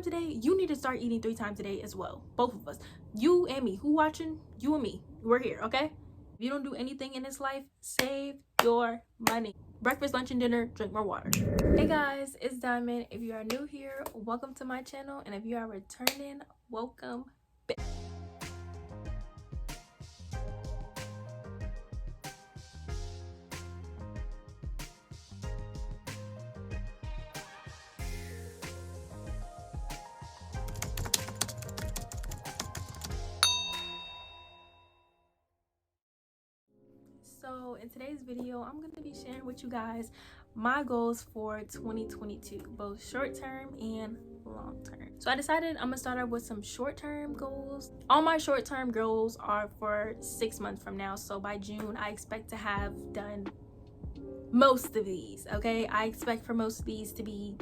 times a day, you need to start eating 3 times a day as well. Both of us. You and me. Who watching? You and me. We're here, okay? If you don't do anything in this life, save your money. Breakfast, lunch, and dinner, drink more water. Hey guys, it's Diamond. If you are new here, welcome to my channel. And if you are returning, welcome back. So in today's video, I'm going to be sharing with you guys my goals for 2022, both short-term and long-term. So I decided I'm gonna start off with some short-term goals. All my short-term goals are for 6 months from now. So by June, I expect to have done most of these, okay? I expect for most of these to be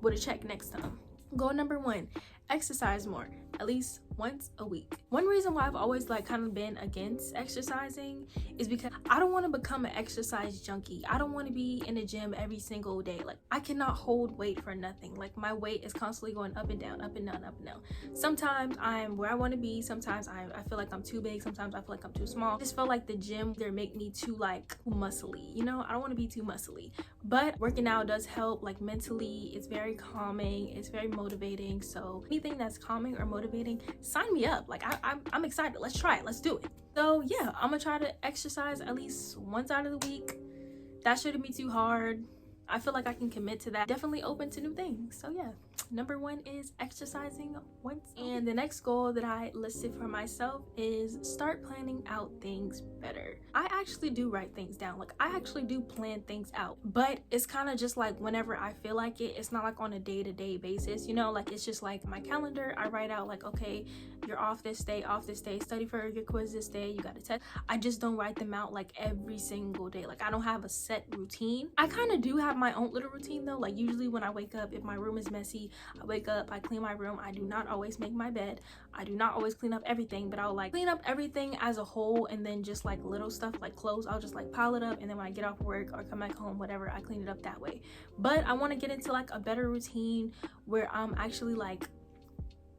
with a check next time. Goal number 1, exercise more, at least once a week. One reason why I've always kind of been against exercising is because I don't want to become an exercise junkie. I don't want to be in the gym every single day. Like, I cannot hold weight for nothing. Like, my weight is constantly going up and down, up and down, up and down. Sometimes I'm where I want to be. Sometimes I feel like I'm too big. Sometimes I feel like I'm too small. I just feel like the gym there make me too muscly. You know, I don't want to be too muscly. But working out does help, like, mentally. It's very calming. It's very motivating. So anything that's calming or motivating, sign me up. Like, I'm excited. Let's try it. Let's do it. So yeah, I'm gonna try to exercise at least once out of the week. That shouldn't be too hard. I feel like I can commit to that. Definitely open to new things. So yeah, number 1 is exercising once. And the next goal that I listed for myself is start planning out things better. I actually do write things down. Like, I actually do plan things out, but it's kind of just like whenever I feel like it. It's not like on a day-to-day basis, you know? Like, it's just like my calendar. I write out like, okay, you're off this day, study for your quiz this day, you got a test. I just don't write them out like every single day. Like, I don't have a set routine. I kind of do have my own little routine though. Like, usually when I wake up, if my room is messy, I wake up, I clean my room. I do not always make my bed. I do not always clean up everything, but I'll clean up everything as a whole, and then just little stuff like clothes, I'll just pile it up, and then when I get off work or come back home, whatever, I clean it up that way. But I want to get into a better routine where I'm actually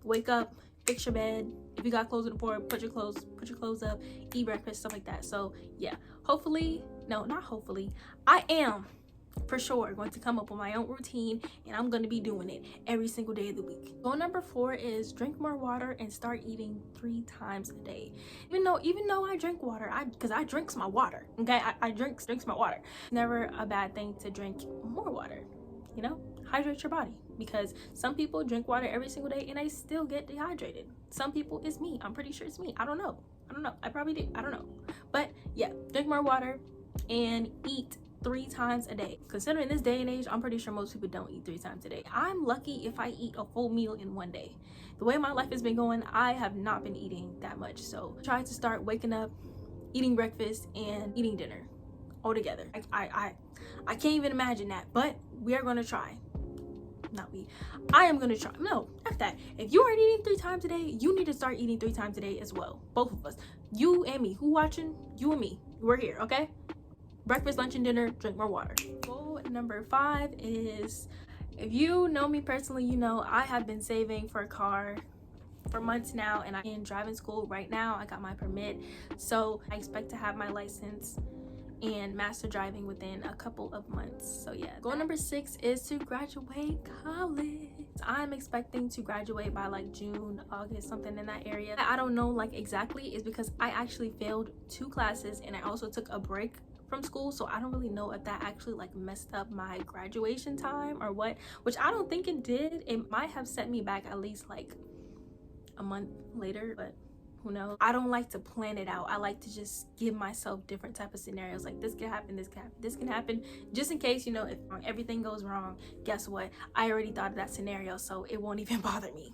wake up, fix your bed. If you got clothes on the floor, put your clothes up, eat breakfast, stuff like that. So yeah, hopefully, no, not hopefully, I am for sure going to come up with my own routine, and I'm going to be doing it every single day of the week. Goal number 4 is drink more water and start eating 3 times a day. Even though I drink water, because I drinks my water, okay? I drinks my water. Never a bad thing to drink more water, you know? Hydrate your body, because some people drink water every single day and they still get dehydrated. Some people, it's me. I'm pretty sure it's me. I don't know. I probably do. I don't know. But yeah, drink more water and eat 3 times a day. Considering this day and age, I'm pretty sure most people don't eat 3 times a day. I'm lucky if I eat a full meal in one day. The way my life has been going, I have not been eating that much. So try to start waking up, eating breakfast, and eating dinner all together. I can't even imagine that, but we are gonna try. Not we. I am gonna try. No, F that. If you aren't eating 3 times a day, you need to start eating 3 times a day as well. Both of us. You and me. Who watching? You and me. We're here, okay? Breakfast, lunch, and dinner, drink more water. Goal number 5 is, if you know me personally, you know I have been saving for a car for months now, and I'm in driving school right now. I got my permit, so I expect to have my license and master driving within a couple of months. So yeah, goal number 6 is to graduate college. I'm expecting to graduate by June, August, something in that area. I don't know exactly, is because I actually failed 2 classes and I also took a break from school, so I don't really know if that actually messed up my graduation time or what, which I don't think it did. It might have set me back at least a month later, but who knows. I don't like to plan it out. I like to just give myself different type of scenarios, like this can happen, this can happen, this can happen, just in case, you know, if everything goes wrong, guess what, I already thought of that scenario, so it won't even bother me.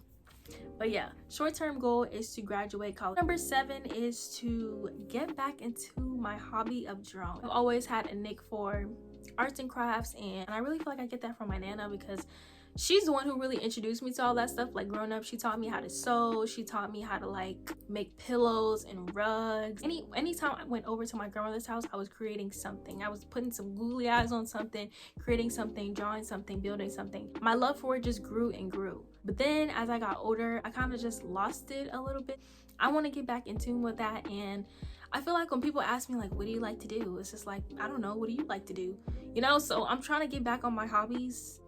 But yeah, short-term goal is to graduate college. Number 7 is to get back into my hobby of drawing. I've always had a knack for arts and crafts, and I really feel like I get that from my nana, because she's the one who really introduced me to all that stuff. Like growing up, she taught me how to sew, she taught me how to like make pillows and rugs. Anytime I went over to my grandmother's house, I was creating something. I was putting some googly eyes on something, creating something, drawing something, building something. My love for it just grew and grew. But then as I got older, I kind of just lost it a little bit. I want to get back in tune with that, and I feel like when people ask me like, what do you like to do, it's just like, I don't know, what do you like to do, you know? So I'm trying to get back on my hobbies.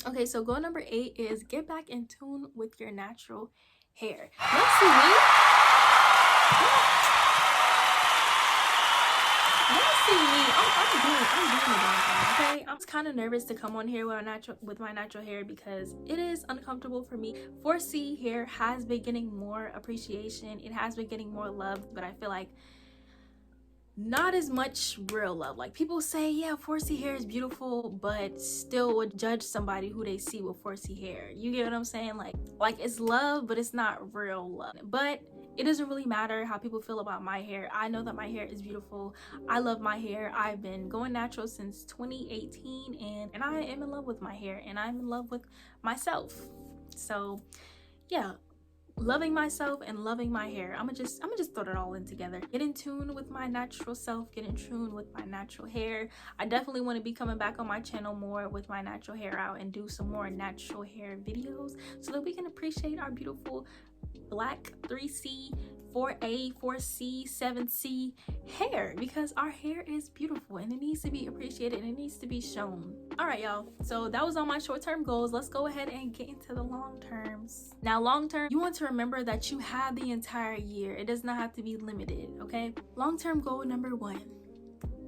Okay, so goal number 8 is get back in tune with your natural hair. Let's see me. I'm doing the damn thing, okay? I'm kind of nervous to come on here with my natural hair because it is uncomfortable for me. 4C hair has been getting more appreciation. It has been getting more love, but I feel like not as much real love. Like people say, yeah, 4C hair is beautiful, but still would judge somebody who they see with 4C hair. You get what I'm saying? Like it's love, but it's not real love. But it doesn't really matter how people feel about my hair. I know that my hair is beautiful. I love my hair. I've been going natural since 2018, and I am in love with my hair, and I'm in love with myself. So yeah, loving myself and loving my hair. I'm gonna just throw it all in together. Get in tune with my natural self, get in tune with my natural hair. I definitely want to be coming back on my channel more with my natural hair out and do some more natural hair videos so that we can appreciate our beautiful black 3C, 4A, 4C, 7C hair, because our hair is beautiful and it needs to be appreciated and it needs to be shown. All right, y'all, so that was all my short-term goals. Let's go ahead and get into the long terms. Now, long term, you want to remember that you have the entire year. It does not have to be limited, okay? Long-term goal number 1,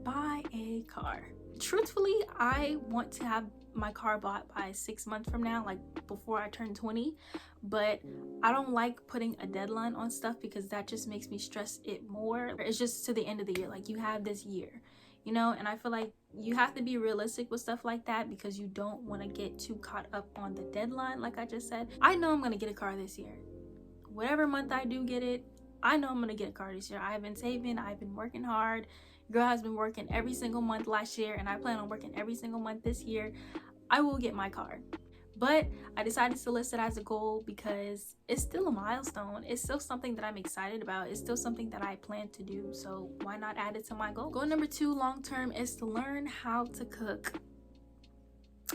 buy a car. Truthfully, I want to have my car bought by 6 months from now, like before I turn 20, but I don't like putting a deadline on stuff because that just makes me stress it more. It's just to the end of the year, like you have this year, you know, and I feel like you have to be realistic with stuff like that because you don't want to get too caught up on the deadline. Like I just said, I know I'm gonna get a car this year. Whatever month I do get it, I know I'm gonna get a car this year. I've been saving, I've been working hard. Girl has been working every single month last year, and I plan on working every single month this year. I will get my car. But I decided to list it as a goal because it's still a milestone. It's still something that I'm excited about. It's still something that I plan to do. So why not add it to my goal? Goal number 2 long term is to learn how to cook.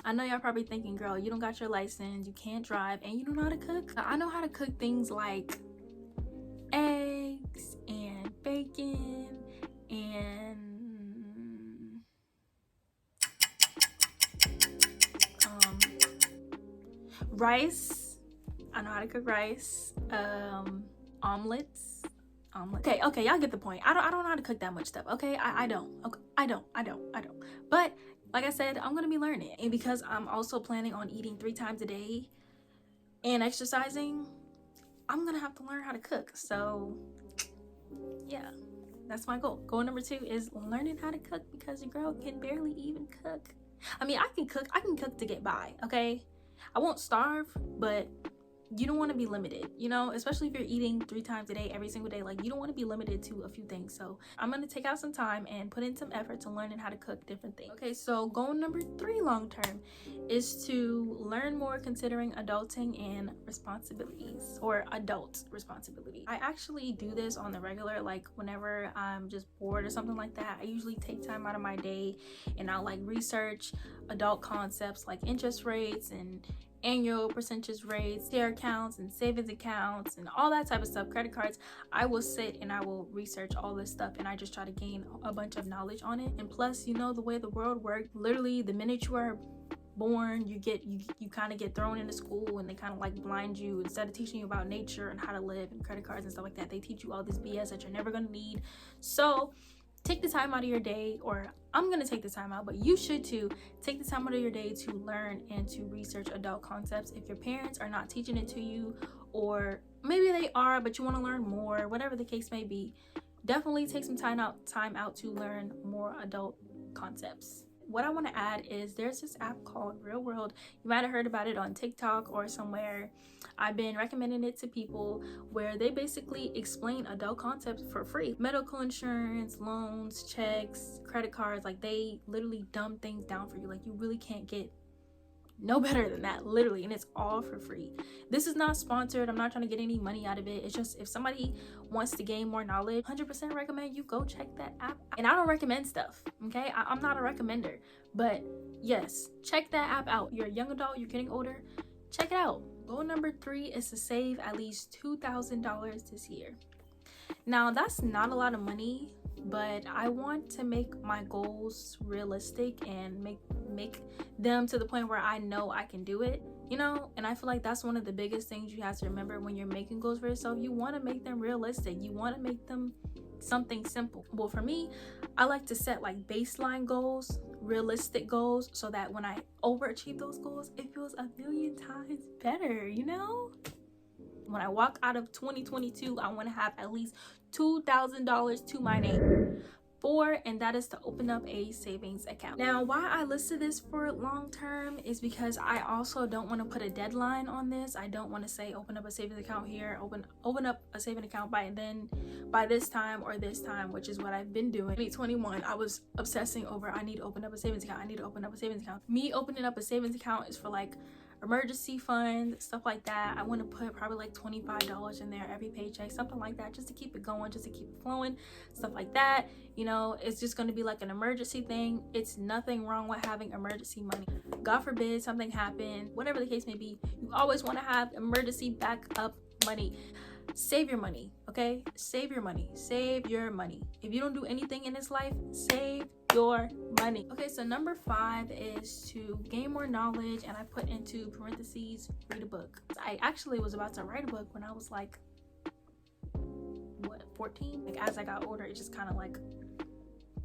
I know y'all probably thinking, girl, you don't got your license, you can't drive, and you don't know how to cook. I know how to cook things like eggs and bacon and rice. I know how to cook rice. Omelets. Okay, y'all get the point. I don't know how to cook that much stuff. Okay, I don't. Okay, I don't. But like I said, I'm gonna be learning, and because I'm also planning on eating 3 times a day and exercising, I'm gonna have to learn how to cook. So yeah, that's my goal. Goal number 2 is learning how to cook because your girl can barely even cook. I mean, I can cook to get by, okay? I won't starve, but you don't want to be limited, you know, especially if you're eating 3 times a day every single day. Like, you don't want to be limited to a few things. So I'm going to take out some time and put in some effort to learning how to cook different things. Okay, so goal number 3 long term is to learn more considering adulting and responsibilities, or adult responsibility. I actually do this on the regular, like whenever I'm just bored or something like that. I usually take time out of my day and I'll like research adult concepts like interest rates and annual percentage rates, share accounts and savings accounts and all that type of stuff, credit cards. I will sit and I will research all this stuff, and I just try to gain a bunch of knowledge on it. And plus, you know, the way the world works, literally the minute you are born, you kind of get thrown into school, and they kind of like blind you. Instead of teaching you about nature and how to live and credit cards and stuff like that, they teach you all this BS that you're never gonna need. So take the time out of your day, or I'm gonna take the time out, but you should too. Take the time out of your day to learn and to research adult concepts. If your parents are not teaching it to you, or maybe they are, but you want to learn more, whatever the case may be, definitely take some time out to learn more adult concepts. What I want to add is there's this app called Real World. You might have heard about it on TikTok or somewhere. I've been recommending it to people, where they basically explain adult concepts for free. Medical insurance, loans, checks, credit cards, like they literally dumb things down for you. Like you really can't get no better than that, literally, and it's all for free. This is not sponsored. I'm not trying to get any money out of it. It's just if somebody wants to gain more knowledge, 100% recommend you go check that app. And I don't recommend stuff, okay? I'm not a recommender, but yes, check that app out. You're a young adult, you're getting older, check it out. Goal number 3 is to save at least $2,000 this year. Now, that's not a lot of money, but I want to make my goals realistic and make them to the point where I know I can do it, you know. And I feel like that's one of the biggest things you have to remember when you're making goals for yourself. You want to make them realistic. You want to make them something simple. Well, for me, I like to set like baseline goals, realistic goals, so that when I overachieve those goals, it feels a million times better, you know. When I walk out of 2022, I want to have at least $2,000 to my name. 4, and that is to open up a savings account. Now, why I listed this for long term is because I also don't want to put a deadline on this. I don't want to say open up a savings account here, open up a savings account by this time or this time, which is what I've been doing. 2021, I was obsessing over I need to open up a savings account. I need to open up a savings account. Me opening up a savings account is for like emergency fund, stuff like that. I want to put probably like $25 in there every paycheck, something like that, just to keep it going, just to keep it flowing, stuff like that. You know, it's just going to be like an emergency thing. It's nothing wrong with having emergency money. God forbid something happened, whatever the case may be, you always want to have emergency backup money. Save your money, okay? Save your money. Save your money. If you don't do anything in this life, save your money. Okay, so number 5 is to gain more knowledge, and I put into parentheses, read a book. I actually was about to write a book when I was like, what, 14? Like, as I got older, it just kind of like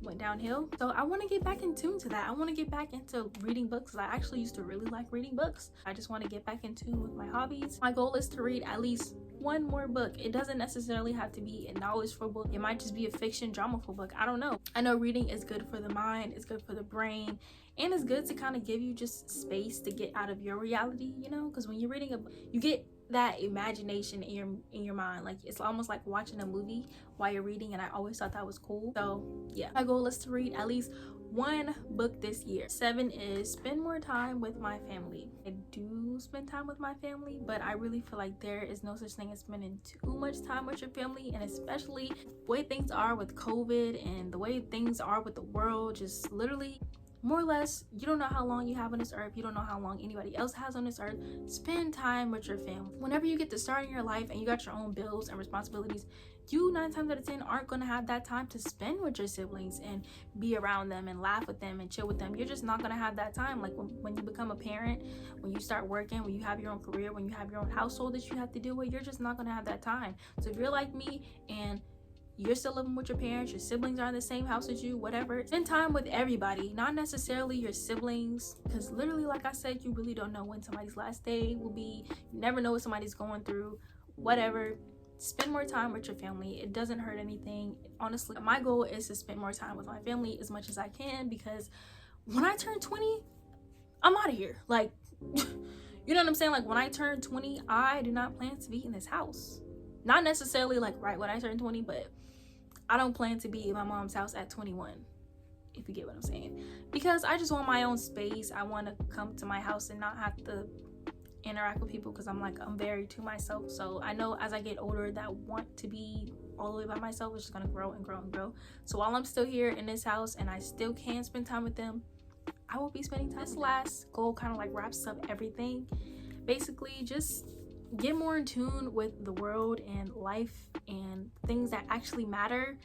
went downhill. So I want to get back in tune to that. I want to get back into reading books. I actually used to really like reading books. I just want to get back in tune with my hobbies. My goal is to read at least one more book. It doesn't necessarily have to be a knowledgeful book. It might just be a fiction dramaful book. I don't know. I know reading is good for the mind, it's good for the brain, and it's good to kind of give you just space to get out of your reality, you know, because when you're reading you get that imagination in your mind. Like, it's almost like watching a movie while you're reading, and I always thought that was cool. So yeah, my goal is to read at least one book this year. 7 is spend more time with my family. I do spend time with my family, but I really feel like there is no such thing as spending too much time with your family, and especially the way things are with COVID and the way things are with the world, just literally, more or less, you don't know how long you have on this earth. You don't know how long anybody else has on this earth. Spend time with your family. Whenever you get to start in your life and you got your own bills and responsibilities, you 9 times out of 10 aren't going to have that time to spend with your siblings and be around them and laugh with them and chill with them. You're just not going to have that time. Like when you become a parent, when you start working, when you have your own career, when you have your own household that you have to deal with, you're just not going to have that time. So if you're like me and you're still living with your parents, your siblings are in the same house as you, whatever, spend time with everybody, not necessarily your siblings, because literally, like I said, you really don't know when somebody's last day will be. You never know what somebody's going through, whatever. Spend more time with your family. It doesn't hurt anything. Honestly, my goal is to spend more time with my family as much as I can, because when I turn 20, I'm out of here. Like, you know what I'm saying? Like, when I turn 20, I do not plan to be in this house. Not necessarily like right when I turn 20, but I don't plan to be in my mom's house at 21, if you get what I'm saying. Because I just want my own space. I want to come to my house and not have to interact with people, because I'm very to myself. So I know as I get older, that want to be all the way by myself is just going to grow and grow and grow. So while I'm still here in this house and I still can spend time with them, I will be spending time. This last goal kind of like wraps up everything. Basically, just get more in tune with the world and life and things that actually matter,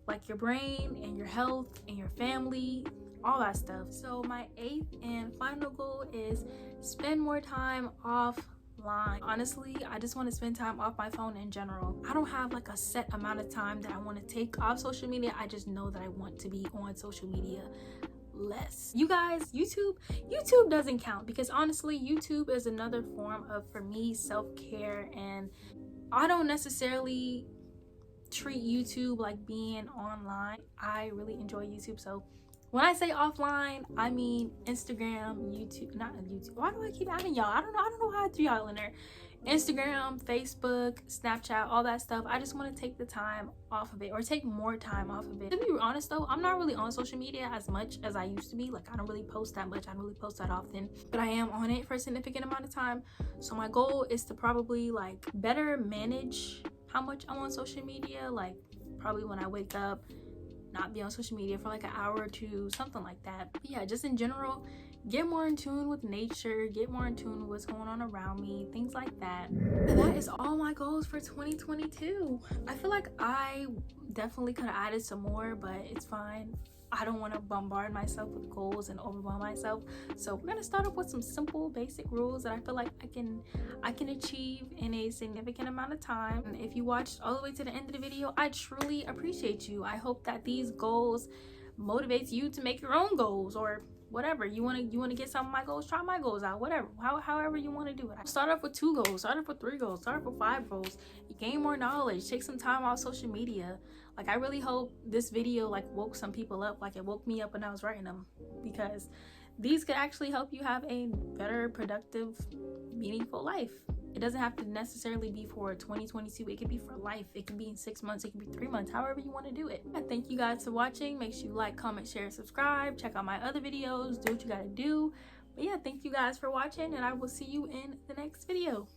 like your brain and your health and your family, all that stuff. So my 8th and final goal is spend more time offline. Honestly, I just want to spend time off my phone in general. I don't have like a set amount of time that I want to take off social media. I just know that I want to be on social media less. You guys, YouTube doesn't count, because honestly, YouTube is another form of, for me, self-care, and I don't necessarily treat YouTube like being online. I really enjoy YouTube. So when I say offline, I mean Instagram, YouTube, not YouTube. Why do I keep adding y'all? I don't know how to do y'all in there. Instagram, Facebook, Snapchat, all that stuff. I just want to take the time off of it, or take more time off of it. To be honest though, I'm not really on social media as much as I used to be. Like, I don't really post that much, I don't really post that often, but I am on it for a significant amount of time. So my goal is to probably like better manage how much I'm on social media. Like, probably when I wake up, not be on social media for like an hour or two, something like that. But yeah, just in general, get more in tune with nature, get more in tune with what's going on around me, things like that. And that is all my goals for 2022. I feel like I definitely could have added some more, but it's fine. I don't want to bombard myself with goals and overwhelm myself. So we're gonna start off with some simple basic rules that I feel like I can achieve in a significant amount of time. And if you watched all the way to the end of the video, I truly appreciate you. I hope that these goals motivates you to make your own goals, or whatever you want to get some of my goals, try my goals out, whatever, however you want to do it. Start off with 2 goals, start off with 3 goals, start off with 5 goals. You gain more knowledge, take some time off social media. Like, I really hope this video like woke some people up, like it woke me up when I was writing them, because these could actually help you have a better, productive, meaningful life. It doesn't have to necessarily be for 2022. It could be for life. It could be in 6 months. It could be 3 months, however you want to do it. And thank you guys for watching. Make sure you like, comment, share, subscribe. Check out my other videos. Do what you gotta do. But yeah, thank you guys for watching, and I will see you in the next video.